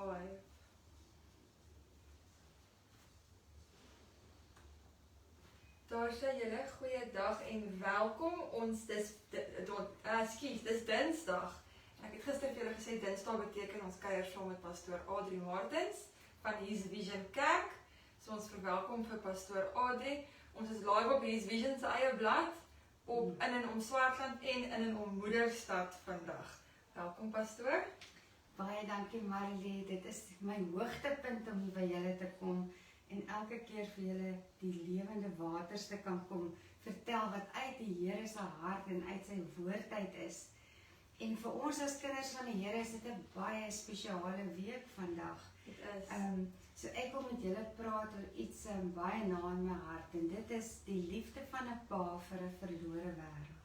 5. Daar sê julle goeiedag en welkom. Ons dis Dinsdag. Ek het gister vir julle gesê Dinsdag beteken ons kuier saam met pastoor Adrie Martens van His Vision Kerk. So ons verwelkom vir pastoor Adrie. Ons is live op His Vision se eie blad op in en om Swartland en in en om Moederstad vandag. Welkom pastoor. Baie dankie Marilee, dit is my hoogtepunt om hier by julle te kom en elke keer vir julle die lewende waters te kan kom vertel wat uit die Here se hart en uit sy woord uit is. En vir ons as kinders van die Here is dit 'n baie spesiale week vandag. Dit is. So ek wil met julle praat oor iets baie na in my hart en dit is die liefde van 'n pa vir 'n verlore wêreld.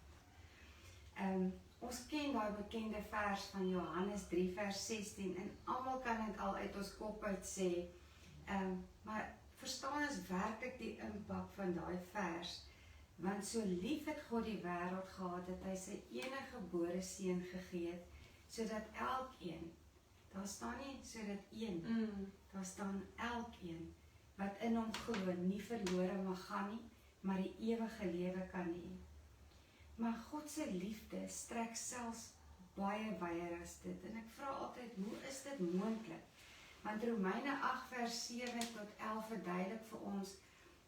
Ons ken daai bekende vers van Johannes 3 vers 16 en almal kan dit al uit ons kop uit sê. Maar verstaan ons werklik die impak van daai vers? Want so lief het God die wêreld gehad dat hy sy enige gebore seun gegee het, sodat elkeen, daar staan nie sodat een, daar staan elkeen wat in hom glo nie verlore mag gaan nie, maar die ewige lewe kan hê. Maar God se liefde strek selfs baie wyer as dit. En ek vra altyd, hoe is dit moontlik? Want Romeine 8 vers 7 tot 11 verduidelik vir ons,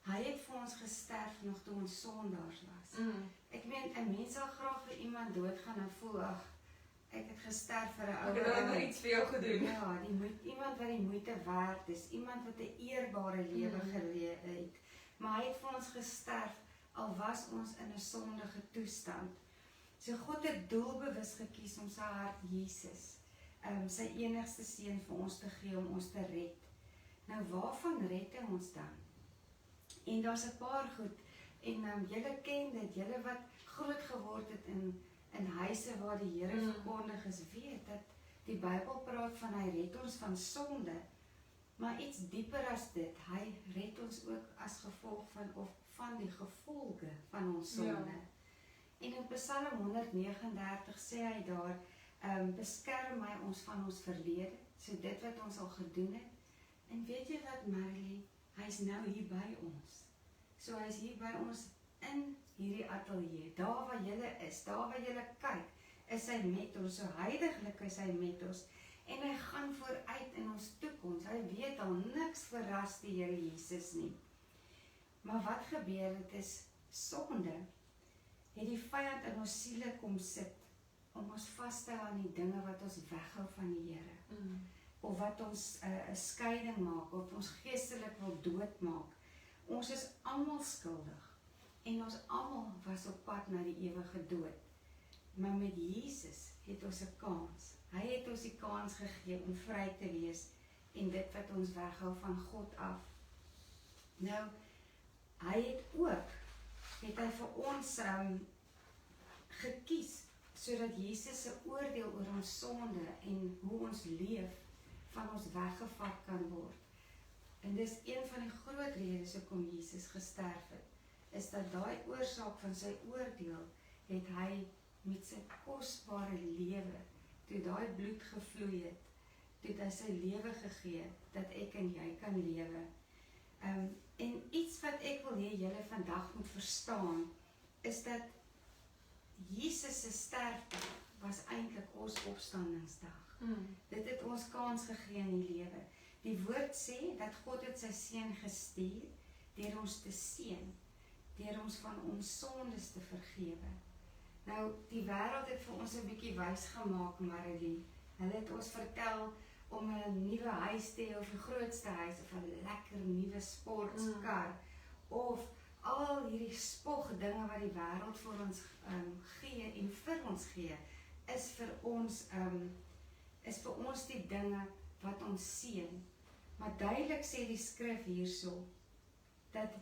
hy het vir ons gesterf nog toe ons sondaars was. Ek meen, 'n mens sal graag vir iemand doodgaan en voel, ag, ek het gesterf vir 'n ou. Ek het nog iets vir jou gedoen. Ja, iemand wat die moeite werd is, iemand wat 'n eerbare lewe geleef het. Maar hy het vir ons gesterf, al was ons in 'n sondige toestand. So God het doelbewus gekies om sy hart Jesus, sy enigste seun vir ons te gee om ons te red. Nou waarvan red hy ons dan? En daar's 'n paar goed, en julle ken dit, julle wat groot geword het in huise waar die Here verkondig is, weet dat die Bybel praat van hy red ons van sonde, maar iets dieper as dit, hy red ons ook as gevolg van die gevolge van ons sonde. En in Psalm 139 sê hy daar, beskerm hy ons van ons verlede, so dit wat ons al gedoen het. En weet jy wat, Marilee, hy is nou hier by ons. So hy is hier by ons in hierdie ateljee, daar waar julle is, daar waar julle kyk, is hy met ons, so heiliglik is hy met ons, en hy gaan vooruit in ons toekoms, hy weet al niks verras die Here Jesus nie. Maar wat gebeur, dit is sonde, het die vyand in ons siele kom sit, om ons vas te hou aan die dinge wat ons weghou van die Here, of wat ons 'n skeiding maak, of ons geestelik wil doodmaak. Ons is almal skuldig, en ons almal was op pad na die ewige dood. Maar met Jesus het ons 'n kans. Hy het ons die kans gegee om vry te wees, en dit wat ons weghou van God af. Nou, hy het vir ons gekies, sodat Jesus se oordeel oor ons sonde en hoe ons leef van ons weggevat kan word. En dis een van die groot redes hoekom Jesus gesterf het, is dat daai oorsaak van sy oordeel, het hy met sy kosbare lewe, toe daai bloed gevloei het, toe hy sy lewe gegee, dat ek en jy kan lewe. En iets wat ek wil hê julle vandag moet verstaan, is dat Jesus se sterfte was eintlik ons opstandingsdag. Dit het ons kans gegee in die lewe. Die woord sê dat God het sy seun gestuur, deur ons te seën, deur ons van ons sondes te vergewe. Nou, die wêreld het vir ons 'n bietjie wys gemaak, Marilee. Hulle het ons vertel om 'n nuwe huis te hê, of die grootste huis, of 'n lekker nuwe sportkar, of al hierdie spog dinge wat die wêreld vir ons gee en vir ons gee, is vir ons die dinge wat ons seën. Maar duidelik sê die skrif hierso, dat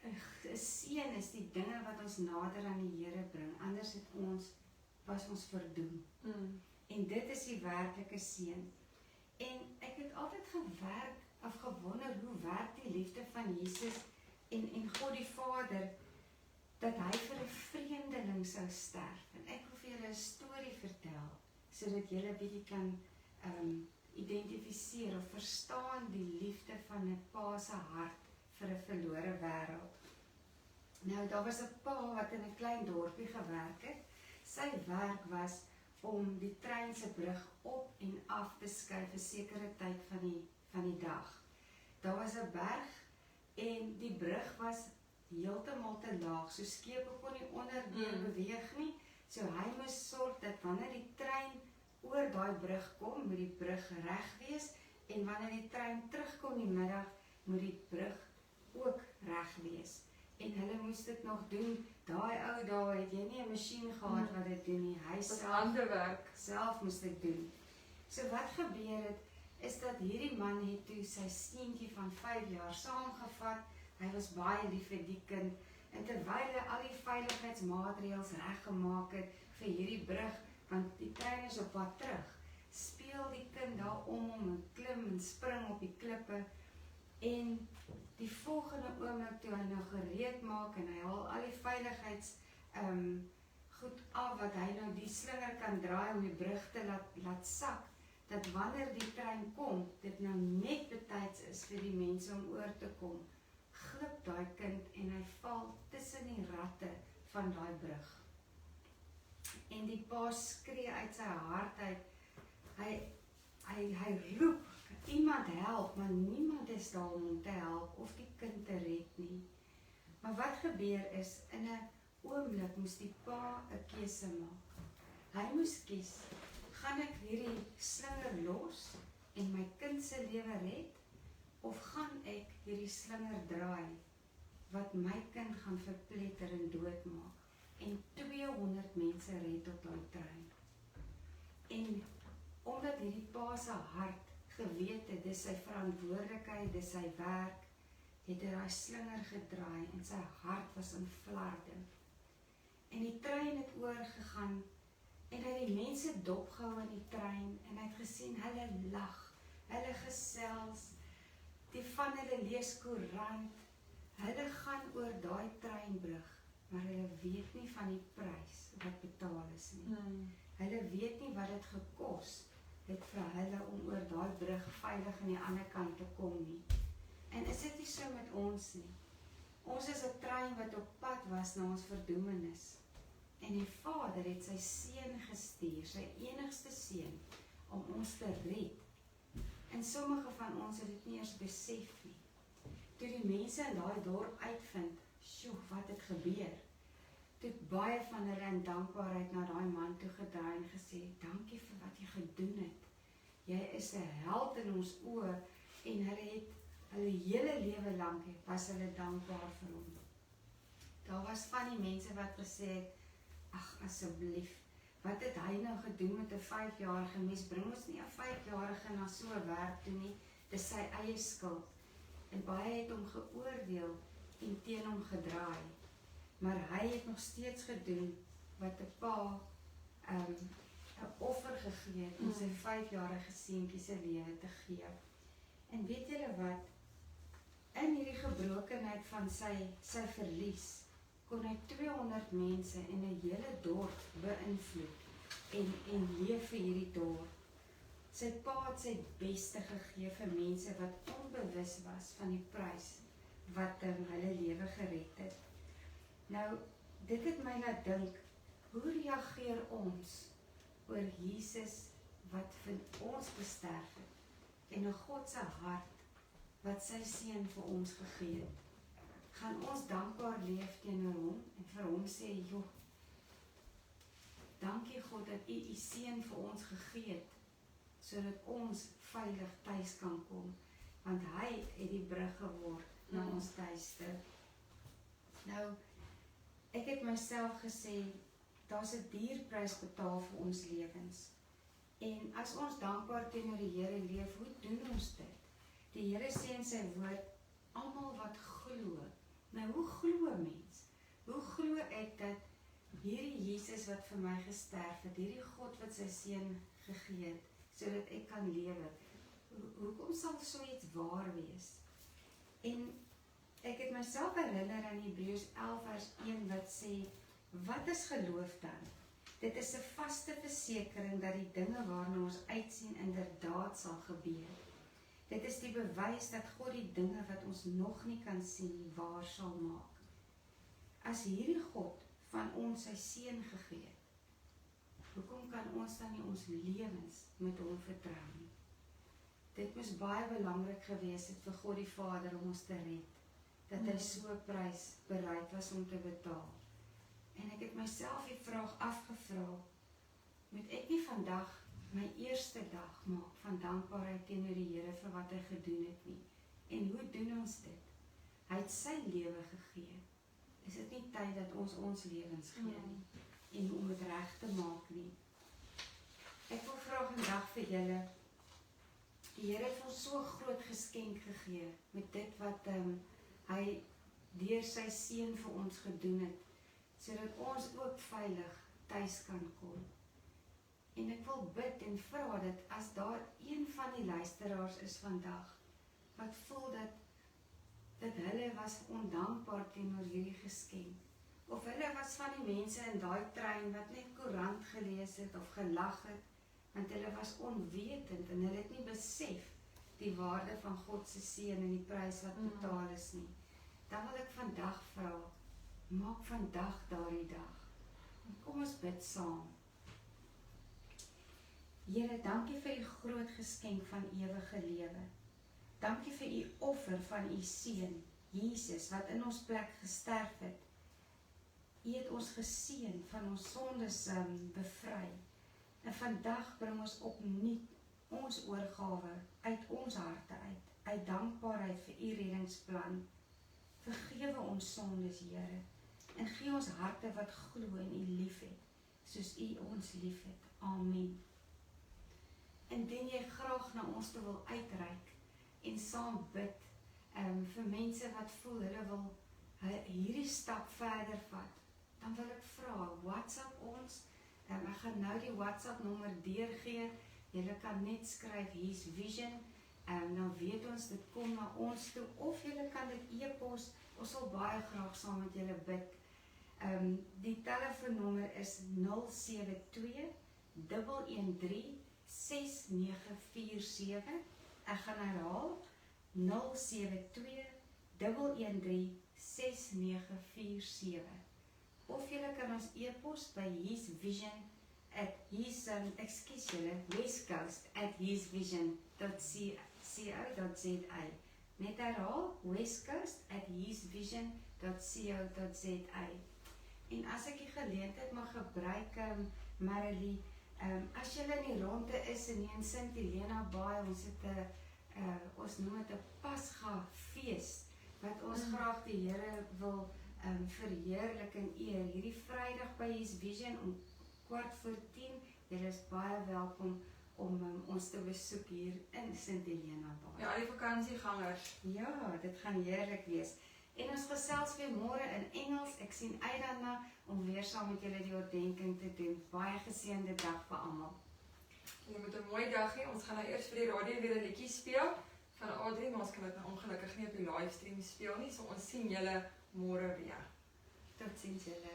'n seën is die dinge wat ons nader aan die Here bring, anders was ons verdoem. En dit is die werklike seën. En ek het altyd gewonder, hoe werk die liefde van Jesus en God die Vader, dat hy vir 'n vreemdeling sou sterf. En ek wil vir julle 'n storie vertel, sodat julle bietjie kan identifiseer of verstaan die liefde van 'n pa se hart vir 'n verlore wêreld. Nou, daar was 'n pa wat in 'n klein dorpie gewerk het. Sy werk was om die trein se brug op en af te skuif 'n sekere tyd van die dag. Daar was 'n berg en die brug was heeltemal te laag, so skepe kon nie onderdeur beweeg nie, so hy moes sorg dat wanneer die trein oor daai brug kom, moet die brug reg wees, en wanneer die trein terugkom die middag, moet die brug ook reg wees. En hulle moes dit nog doen. Daai ou dae het jy nie 'n masjien gehad wat dit doen nie. Hy self moes dit doen. So wat gebeur het, is dat hierdie man het toe sy seentjie van 5 jaar saamgevat. Hy was baie lief vir die kind, en terwyl hy al die veiligheidsmaatreëls reggemaak het vir hierdie brug, want die trein is op pad terug, speel die kind daar om hom en klim en spring op die klippe, en die volgende oomblik toe hy nou gereed maak en hy haal al die veiligheids goed af wat hy nou die slinger kan draai om die brug te laat sak, dat wanneer die trein kom, dit nou net betyds is vir die mense om oor te kom, glip daai kind en hy val tussen die ratte van daai brug. En die pa skree uit sy hart uit, hy roep, iemand help, maar niemand is daar om hom te help of die kind te red nie. Maar wat gebeur is, in 'n oomblik moes die pa 'n keuse maak. Hy moes kies, gaan ek hierdie slinger los en my kind se lewe red, of gaan ek hierdie slinger draai, wat my kind gaan verpletter en doodmaak, en 200 mense red op daai trein. En omdat hierdie pa se hart geweet het, dis sy verantwoordelikheid, dis sy werk, het hy daai slinger gedraai en sy hart was in vlarde. En die trein het oorgegaan en hy het die mense dopgehou in die trein en hy het gesien, hulle lag, hulle gesels, die van hulle lees koerant, hulle gaan oor daai treinbrug, maar hulle weet nie van die prys wat betaal is nie. Hulle weet nie wat dit gekos het vir hulle om oor daai brug veilig aan die ander kant te kom nie. En is dit nie so met ons nie? Ons is 'n trein wat op pad was na ons verdoemenis. En die Vader het sy seun gestuur, sy enigste seun, om ons te red. En sommige van ons het dit nie eens besef nie. Toe die mense in daai dorp uitvind, sjoe, wat het gebeur? Toe baie van hulle in dankbaarheid na daai man toe gedraai en gesê, dankie vir wat jy gedoen het. Jy is 'n held in ons oë, en hulle hele lewe lank was hulle dankbaar vir hom. Daar was van die mense wat gesê het, ag asseblief, wat het hy nou gedoen met 'n 5-jarige mens? Bring ons nie 'n 5-jarige na so 'n werk toe nie, dis sy eie skuld. En baie het hom geoordeel en teen hom gedraai. Maar hy het nog steeds gedoen wat 'n pa 'n offer gegee het om sy 5-jarige seentjie se lewe te gee. En weet julle wat? In hierdie gebrokenheid van sy verlies, kon hy 200 mense en 'n hele dorp beïnvloed en leef vir hierdie dorp. Sy pa het sy beste gegee vir mense wat onbewus was van die prys wat hulle lewe gered het. Nou, dit het my laat dink, hoe reageer ons oor Jesus wat vir ons gesterf het en 'n God se hart wat sy seun vir ons gegee het? Gaan ons dankbaar leef teenoor hom en vir hom sê, joh, dankie God dat u seun vir ons gegee het, sodat ons veilig tuis kan kom, want hy het die brug geword na ons tuiste. Nou, ek het myself gesê, daar's 'n dierprys betaal vir ons lewens. En as ons dankbaar teenoor die Here leef, hoe doen ons dit? Die Here sê in sy woord, almal wat glo. Nou, hoe glo mens? Hoe glo ek dat hierdie Jesus wat vir my gesterf het, hierdie God wat sy seun gegee het, sodat ek kan lewe, hoekom sal so iets waar wees? En ek het myself herinner aan Hebreërs 11 vers 1 wat sê, wat is geloof dan? Dit is 'n vaste versekering dat die dinge waarna ons uitsien inderdaad sal gebeur. Dit is die bewys dat God die dinge wat ons nog nie kan sien, waar sal maak. As hierdie God van ons sy seun gegee het, hoekom kan ons dan nie ons lewens met hom vertrou nie? Dit moes baie belangrik gewees het vir God die Vader om ons te red, dat hy so 'n prys bereid was om te betaal. En ek het myself die vraag afgevra, moet ek nie vandag my eerste dag maak van dankbaarheid teenoor die Here vir wat hy gedoen het nie? En hoe doen ons dit? Hy het sy lewe gegee. Is dit nie tyd dat ons lewens gee nie? En om dit reg te maak nie? Ek wil vra vandag vir julle, die Here het ons so 'n groot geskenk gegee, met dit wat hy deur sy seun vir ons gedoen het, sodat ons ook veilig tuis kan kom. En ek wil bid en vra dat as daar een van die luisteraars is vandag, wat voel dat hulle was ondankbaar teenoor hierdie geskenk, of hulle was van die mense in daai trein wat net koerant gelees het of gelag het, want hulle was onwetend en hulle het nie besef die waarde van God se seun en die prys wat betaal is nie. Dan wil ek vandag vra, maak vandag daardie dag. Kom ons bid saam. Here, dankie vir u groot geskenk van ewige lewe. Dankie vir u offer van u seun, Jesus, wat in ons plek gesterf het. U het ons geseën, van ons sondes bevry. En vandag bring ons opnuut ons oorgawe uit ons harte uit dankbaarheid vir u reddingsplan. Vergewe ons sondes, Here, en gee ons harte wat glo en u liefhet, soos u ons liefhet. Amen. Indien jy graag na ons toe wil uitreik en saam bid vir mense wat voel hulle wil hierdie stap verder vat, dan wil ek vra, WhatsApp ons. Ek gaan nou die WhatsApp nommer deurgee. Julle kan net skryf, hier's Vision, dan weet ons, dit kom na ons toe, of julle kan dit e-pos, ons sal baie graag saam met julle bid. Die telefoonnommer is 072 113 6947. Ek gaan herhaal, 072 113 6947. Of julle kan ons e-pos by westcoast@hesvision.co.za. Net herhaal, westcoast@hesvision.co.za. En as ek die geleentheid mag gebruik, Marilee, as julle in die ronde is in Sint Helena Baai, ons het ons noem dit 'n Pasga fees, wat ons graag die Here wil verheerlik en eer. Hierdie Vrydag by His Vision om 10:15, julle is baie welkom om ons te besoek hier in Sint Helena Baai. Ja, die vakansiegangers. Ja, dit gaan heerlik wees. En ons gesels weer môre in Engels. Ek sien uit daarna om weer saam met julle die oordeenking te doen. Baie geseënde dag vir almal. Julle moet 'n mooi dag hê. Ons gaan nou eers vir die radio weer 'n liedjie speel van Audrey, maar ons kan dit nou ongelukkig nie op die livestream speel nie, so ons sien julle môre weer. Totsiens julle.